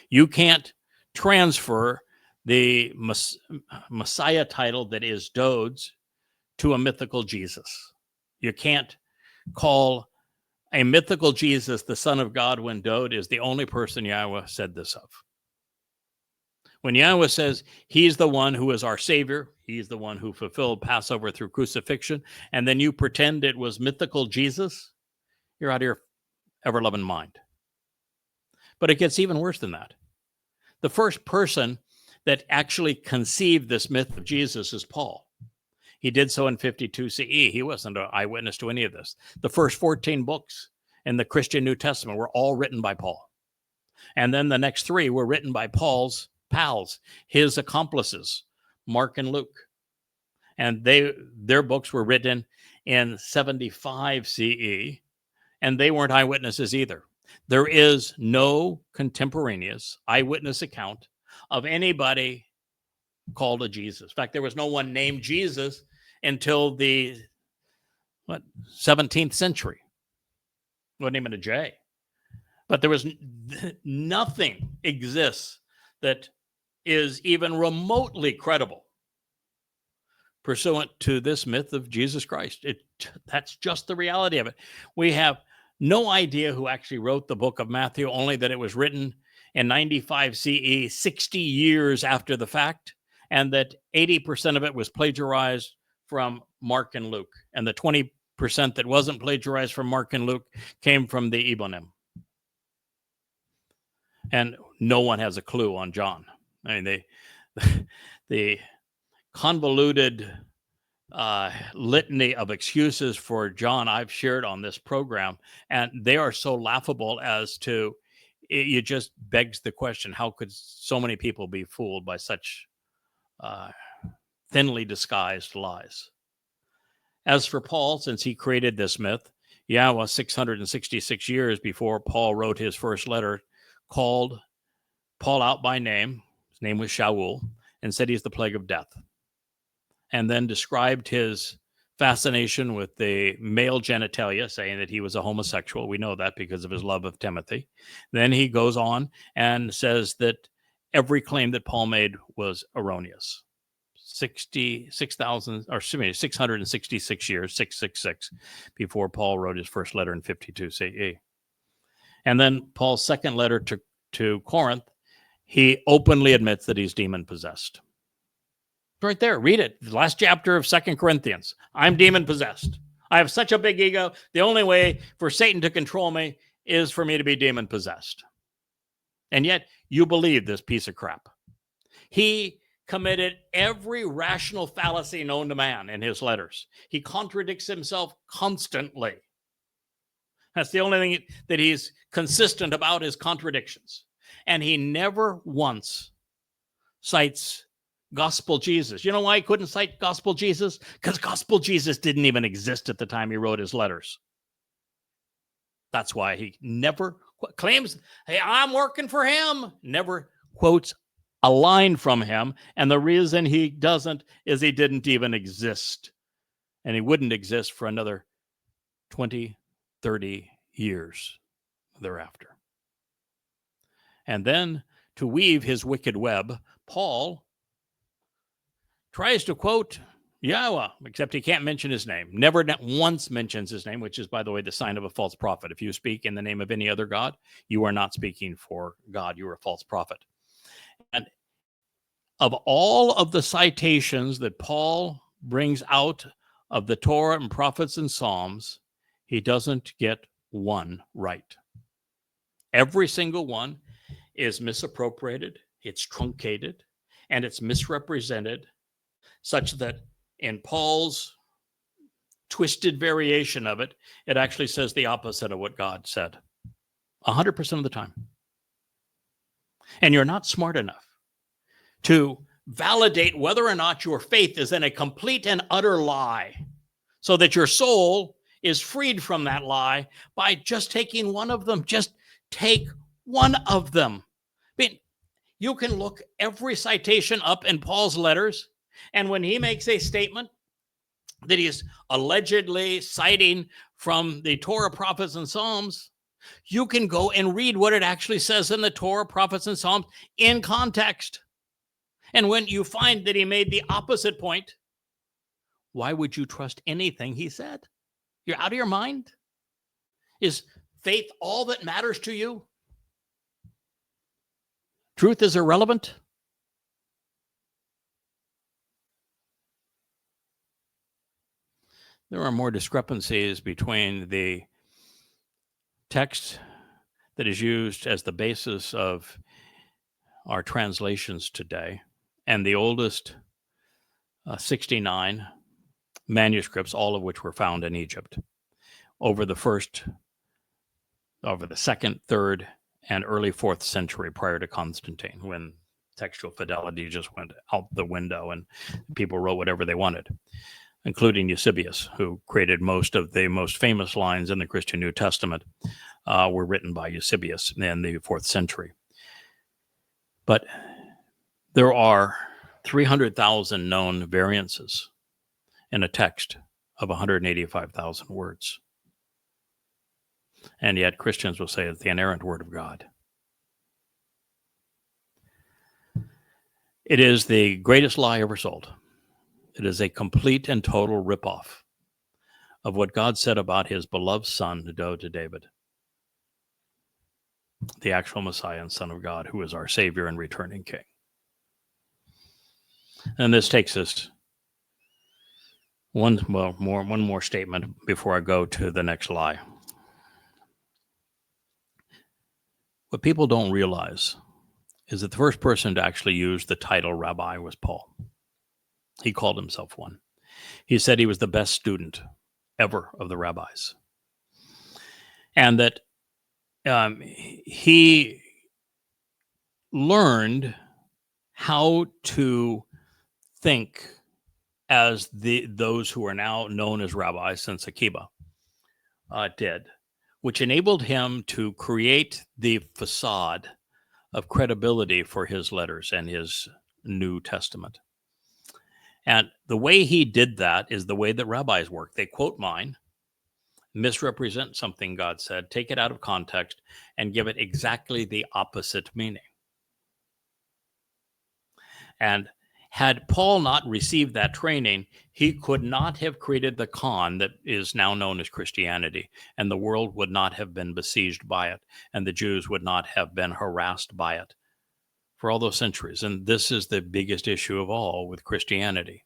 You can't transfer the Messiah title that is Dode's to a mythical Jesus. You can't call a mythical Jesus the Son of God when Dode is the only person Yahweh said this of. When Yahweh says he's the one who is our Savior, he's the one who fulfilled Passover through crucifixion, and then you pretend it was mythical Jesus, you're out of your ever-loving mind. But it gets even worse than that. The first person that actually conceived this myth of Jesus is Paul. He did so in 52 CE. He wasn't an eyewitness to any of this. The first 14 books in the Christian New Testament were all written by Paul. And then the next 3 were written by Paul's pals, his accomplices, Mark and Luke. And their books were written in 75 CE, and they weren't eyewitnesses either. There is no contemporaneous eyewitness account of anybody called a Jesus. In fact, there was no one named Jesus until the 17th century. Wasn't even a J. But there was nothing exists that is even remotely credible pursuant to this myth of Jesus Christ. That's just the reality of it. We have no idea who actually wrote the book of Matthew, only that it was written in 95 CE, 60 years after the fact, and that 80% of it was plagiarized from Mark and Luke. And the 20% that wasn't plagiarized from Mark and Luke came from the Ebonim. And no one has a clue on John. I mean, the convoluted litany of excuses for John I've shared on this program, and they are so laughable as to, it just begs the question, how could so many people be fooled by such thinly disguised lies? As for Paul, since he created this myth, Yahweh, 666 years before Paul wrote his first letter, called Paul out by name. His name was Shaul, and said he's the plague of death. And then described his fascination with the male genitalia, saying that he was a homosexual. We know that because of his love of Timothy. Then he goes on and says that every claim that Paul made was erroneous. 666 years, 666, before Paul wrote his first letter in 52 CE. And then Paul's second letter to Corinth, he openly admits that he's demon-possessed. Right there, read it. The last chapter of 2 Corinthians. I'm demon-possessed. I have such a big ego. The only way for Satan to control me is for me to be demon-possessed. And yet, you believe this piece of crap. He committed every rational fallacy known to man in his letters. He contradicts himself constantly. That's the only thing that he's consistent about, is contradictions. And he never once cites Gospel Jesus. You know why he couldn't cite Gospel Jesus? Because Gospel Jesus didn't even exist at the time he wrote his letters. That's why he never claims, hey, I'm working for him. Never quotes a line from him. And the reason he doesn't is he didn't even exist. And he wouldn't exist for another 20, 30 years thereafter. And then to weave his wicked web, Paul tries to quote Yahweh, except he can't mention his name. Never once mentions his name, which is, by the way, the sign of a false prophet. If you speak in the name of any other God, you are not speaking for God. You are a false prophet. And of all of the citations that Paul brings out of the Torah and prophets and Psalms, he doesn't get one right. Every single one is misappropriated, it's truncated, and it's misrepresented, such that in Paul's twisted variation of it, it actually says the opposite of what God said 100% of the time. And you're not smart enough to validate whether or not your faith is in a complete and utter lie, so that your soul is freed from that lie by just taking one of them. Just take one of them. I mean, you can look every citation up in Paul's letters, and when he makes a statement that he's allegedly citing from the Torah, prophets, and Psalms, you can go and read what it actually says in the Torah, prophets, and Psalms in context. And when you find that he made the opposite point, why would you trust anything he said? You're out of your mind? Is faith all that matters to you? Truth is irrelevant? There are more discrepancies between the text that is used as the basis of our translations today and the oldest 69 manuscripts, all of which were found in Egypt over the second, third, and early 4th century prior to Constantine, when textual fidelity just went out the window and people wrote whatever they wanted, including Eusebius, who created most of the most famous lines in the Christian New Testament, were written by Eusebius in the 4th century. But there are 300,000 known variances in a text of 185,000 words. And yet Christians will say it's the inerrant word of God. It is the greatest lie ever sold. It is a complete and total ripoff of what God said about his beloved son, to David, the actual Messiah and Son of God, who is our Savior and returning King. And this takes us one more statement before I go to the next lie. What people don't realize is that the first person to actually use the title rabbi was Paul. He called himself one. He said he was the best student ever of the rabbis. And that he learned how to think as those who are now known as rabbis since Akiba did, which enabled him to create the facade of credibility for his letters and his New Testament. And the way he did that is the way that rabbis work. They quote mine, misrepresent something God said, take it out of context, and give it exactly the opposite meaning. And had Paul not received that training, he could not have created the con that is now known as Christianity, and the world would not have been besieged by it, and the Jews would not have been harassed by it for all those centuries. And this is the biggest issue of all with Christianity.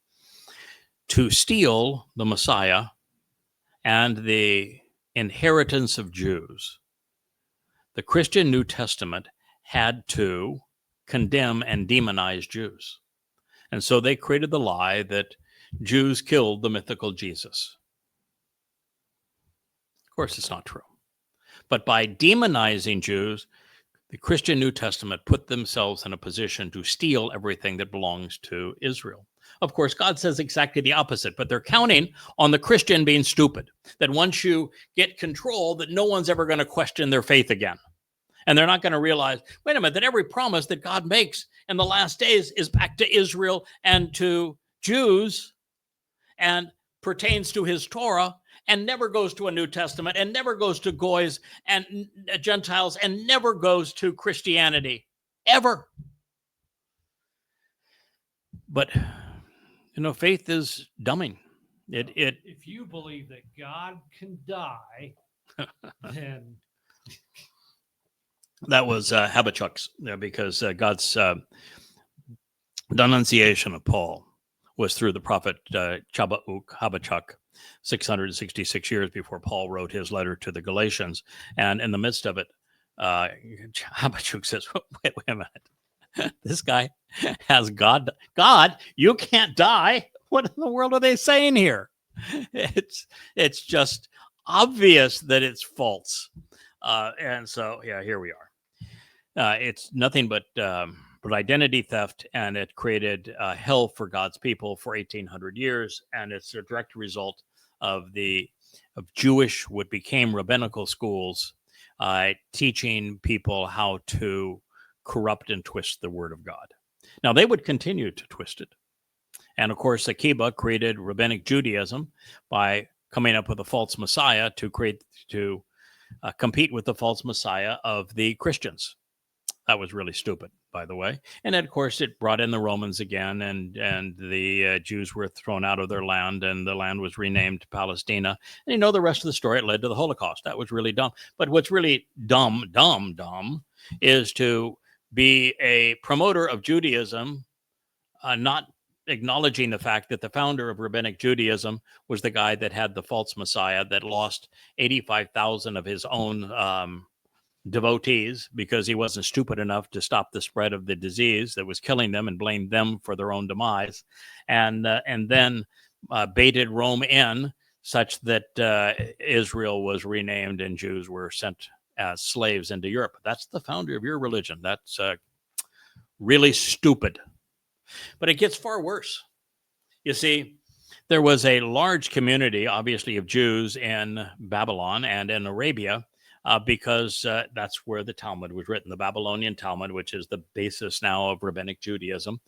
To steal the Messiah and the inheritance of Jews, the Christian New Testament had to condemn and demonize Jews. And so they created the lie that Jews killed the mythical Jesus. Of course, it's not true. But by demonizing Jews, the Christian New Testament put themselves in a position to steal everything that belongs to Israel. Of course, God says exactly the opposite, but they're counting on the Christian being stupid, that once you get control, that no one's ever going to question their faith again. And they're not going to realize, wait a minute, that every promise that God makes in the last days is back to Israel and to Jews and pertains to his Torah and never goes to a New Testament and never goes to Goys and Gentiles and never goes to Christianity, ever. But, faith is dumbing. If you believe that God can die, then... That was Habakkuk's, because God's denunciation of Paul was through the prophet Habakkuk, 666 years before Paul wrote his letter to the Galatians. And in the midst of it, Habakkuk says, wait a minute. This guy has God, you can't die. What in the world are they saying here? It's just obvious that it's false. And so, here we are. It's nothing but identity theft, and it created hell for God's people for 1,800 years. And it's a direct result of Jewish, what became rabbinical schools, teaching people how to corrupt and twist the word of God. Now, they would continue to twist it. And of course, Akiba created rabbinic Judaism by coming up with a false Messiah to compete with the false Messiah of the Christians. That was really stupid, by the way. And then, of course, it brought in the Romans again, and the Jews were thrown out of their land, and the land was renamed Palestina. And you know the rest of the story. It led to the Holocaust. That was really dumb. But what's really dumb is to be a promoter of Judaism, not acknowledging the fact that the founder of Rabbinic Judaism was the guy that had the false Messiah that lost 85,000 of his own devotees because he wasn't stupid enough to stop the spread of the disease that was killing them and blamed them for their own demise, and then baited Rome in such that Israel was renamed and Jews were sent as slaves into Europe. That's the founder of your religion. That's really stupid. But it gets far worse. You see, there was a large community, obviously, of Jews in Babylon and in Arabia, because that's where the Talmud was written, the Babylonian Talmud, which is the basis now of Rabbinic Judaism,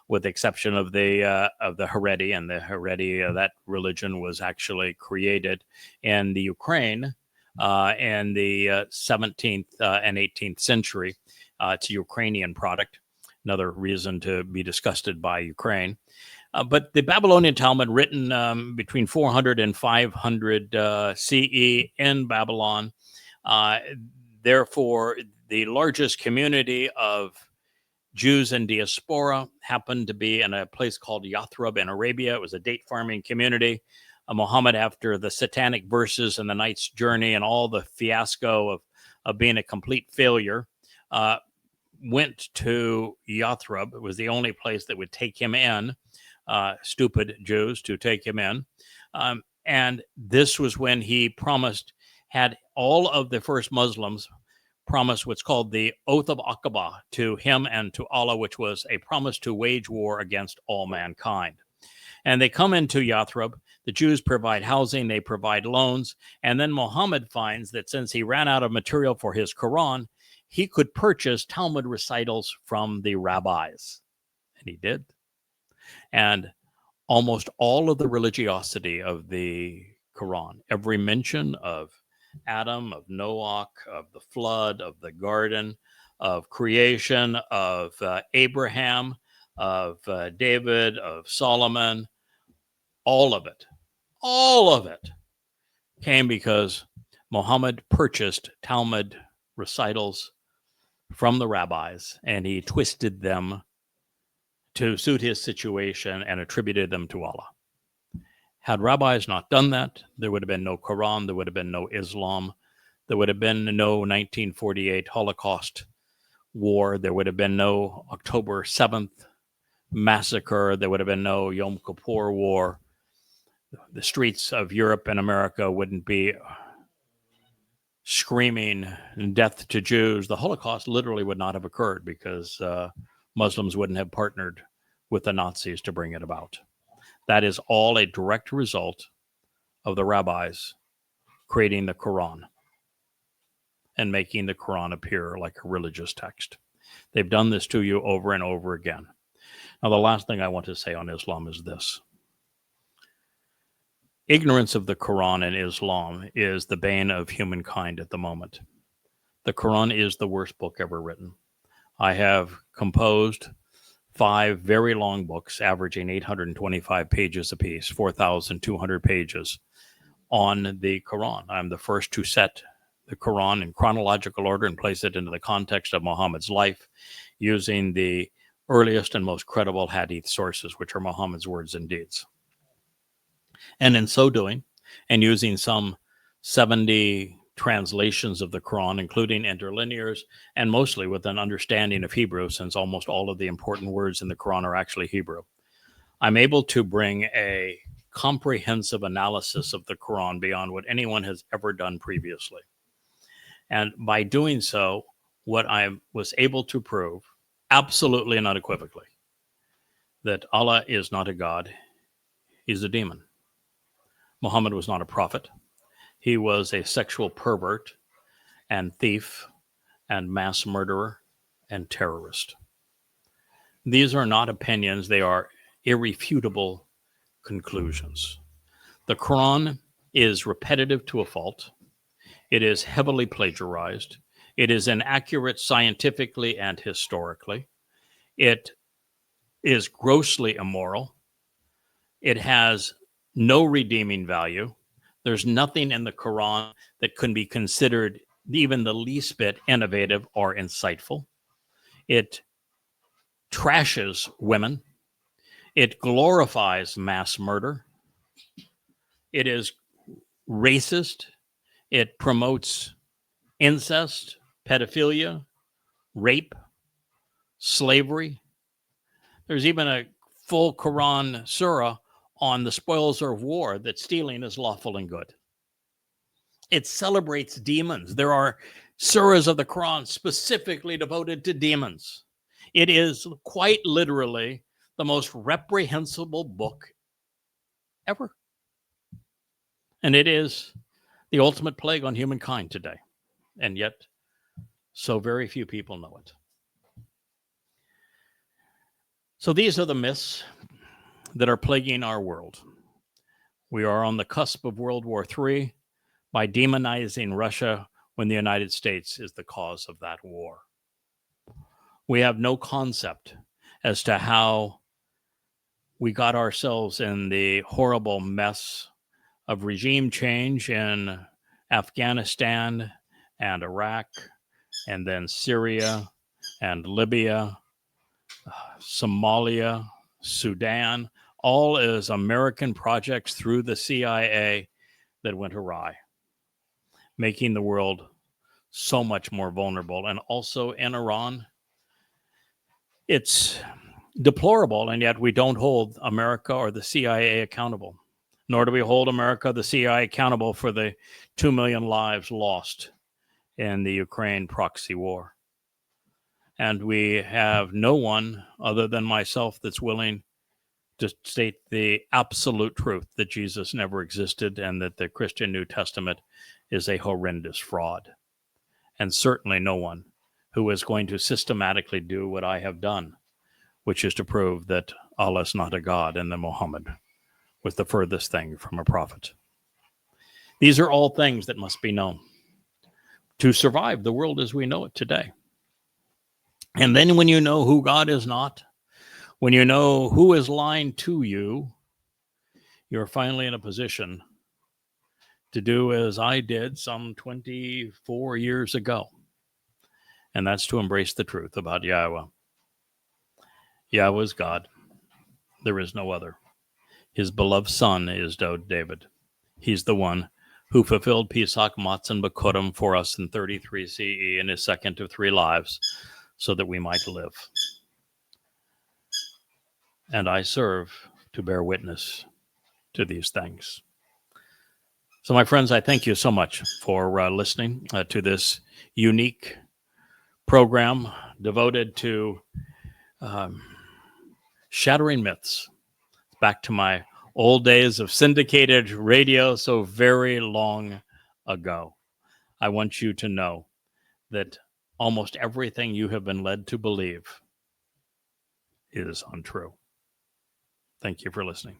with the exception of the Haredi. And the Haredi, that religion was actually created in the Ukraine in the 17th and 18th century. It's a Ukrainian product, another reason to be disgusted by Ukraine. But the Babylonian Talmud, written between 400 and 500 CE in Babylon, therefore, the largest community of Jews in diaspora happened to be in a place called Yathrib in Arabia. It was a date farming community. Muhammad, after the satanic verses and the Knight's Journey and all the fiasco of being a complete failure, went to Yathrib. It was the only place that would take him in, stupid Jews to take him in. And this was when he had all of the first Muslims promise what's called the Oath of Aqaba to him and to Allah, which was a promise to wage war against all mankind. And they come into Yathrib. The Jews provide housing, they provide loans. And then Muhammad finds that since he ran out of material for his Quran, he could purchase Talmud recitals from the rabbis. And he did. And almost all of the religiosity of the Quran, every mention of Adam, of Noah, of the flood, of the garden, of creation, of Abraham, of David, of Solomon, all of it came because Muhammad purchased Talmud recitals from the rabbis, and he twisted them to suit his situation and attributed them to Allah. Had rabbis not done that, there would have been no Quran, there would have been no Islam, there would have been no 1948 Holocaust war, there would have been no October 7th massacre, there would have been no Yom Kippur war. The streets of Europe and America wouldn't be screaming death to Jews. The Holocaust literally would not have occurred because Muslims wouldn't have partnered with the Nazis to bring it about. That is all a direct result of the rabbis creating the Quran and making the Quran appear like a religious text. They've done this to you over and over again. Now, the last thing I want to say on Islam is this. Ignorance of the Quran and Islam is the bane of humankind at the moment. The Quran is the worst book ever written. I have composed 5 very long books, averaging 825 pages apiece, 4,200 pages, on the Quran. I'm the first to set the Quran in chronological order and place it into the context of Muhammad's life using the earliest and most credible hadith sources, which are Muhammad's words and deeds. And in so doing, and using some 70 translations of the Quran, including interlinears, and mostly with an understanding of Hebrew, since almost all of the important words in the Quran are actually Hebrew, I'm able to bring a comprehensive analysis of the Quran beyond what anyone has ever done previously. And by doing so, what I was able to prove, absolutely and unequivocally, that Allah is not a God, he's a demon. Muhammad was not a prophet. He was a sexual pervert and thief and mass murderer and terrorist. These are not opinions, they are irrefutable conclusions. The Quran is repetitive to a fault. It is heavily plagiarized. It is inaccurate scientifically and historically. It is grossly immoral. It has no redeeming value. There's nothing in the Quran that can be considered even the least bit innovative or insightful. It trashes women. It glorifies mass murder. It is racist. It promotes incest, pedophilia, rape, slavery. There's even a full Quran surah on the spoils of war that stealing is lawful and good. It celebrates demons. There are surahs of the Quran specifically devoted to demons. It is quite literally the most reprehensible book ever. And it is the ultimate plague on humankind today. And yet, so very few people know it. So these are the myths that are plaguing our world. We are on the cusp of World War III by demonizing Russia when the United States is the cause of that war. We have no concept as to how we got ourselves in the horrible mess of regime change in Afghanistan and Iraq, and then Syria and Libya, Somalia, Sudan, all as American projects through the CIA that went awry, making the world so much more vulnerable. And also in Iran, it's deplorable, and yet we don't hold America or the CIA accountable, nor do we hold America, the CIA accountable for the 2 million lives lost in the Ukraine proxy war. And we have no one other than myself that's willing to state the absolute truth that Jesus never existed and that the Christian New Testament is a horrendous fraud. And certainly no one who is going to systematically do what I have done, which is to prove that Allah is not a God and that Muhammad was the furthest thing from a prophet. These are all things that must be known to survive the world as we know it today. And then when you know who God is not, when you know who is lying to you, you're finally in a position to do as I did some 24 years ago. And that's to embrace the truth about Yahowah. Yahowah is God. There is no other. His beloved son is David. He's the one who fulfilled Pesach, Matzah, Bekurim for us in 33 CE in his second of 3 lives so that we might live. And I serve to bear witness to these things. So, my friends, I thank you so much for listening to this unique program devoted to shattering myths. Back to my old days of syndicated radio so very long ago. I want you to know that almost everything you have been led to believe is untrue. Thank you for listening.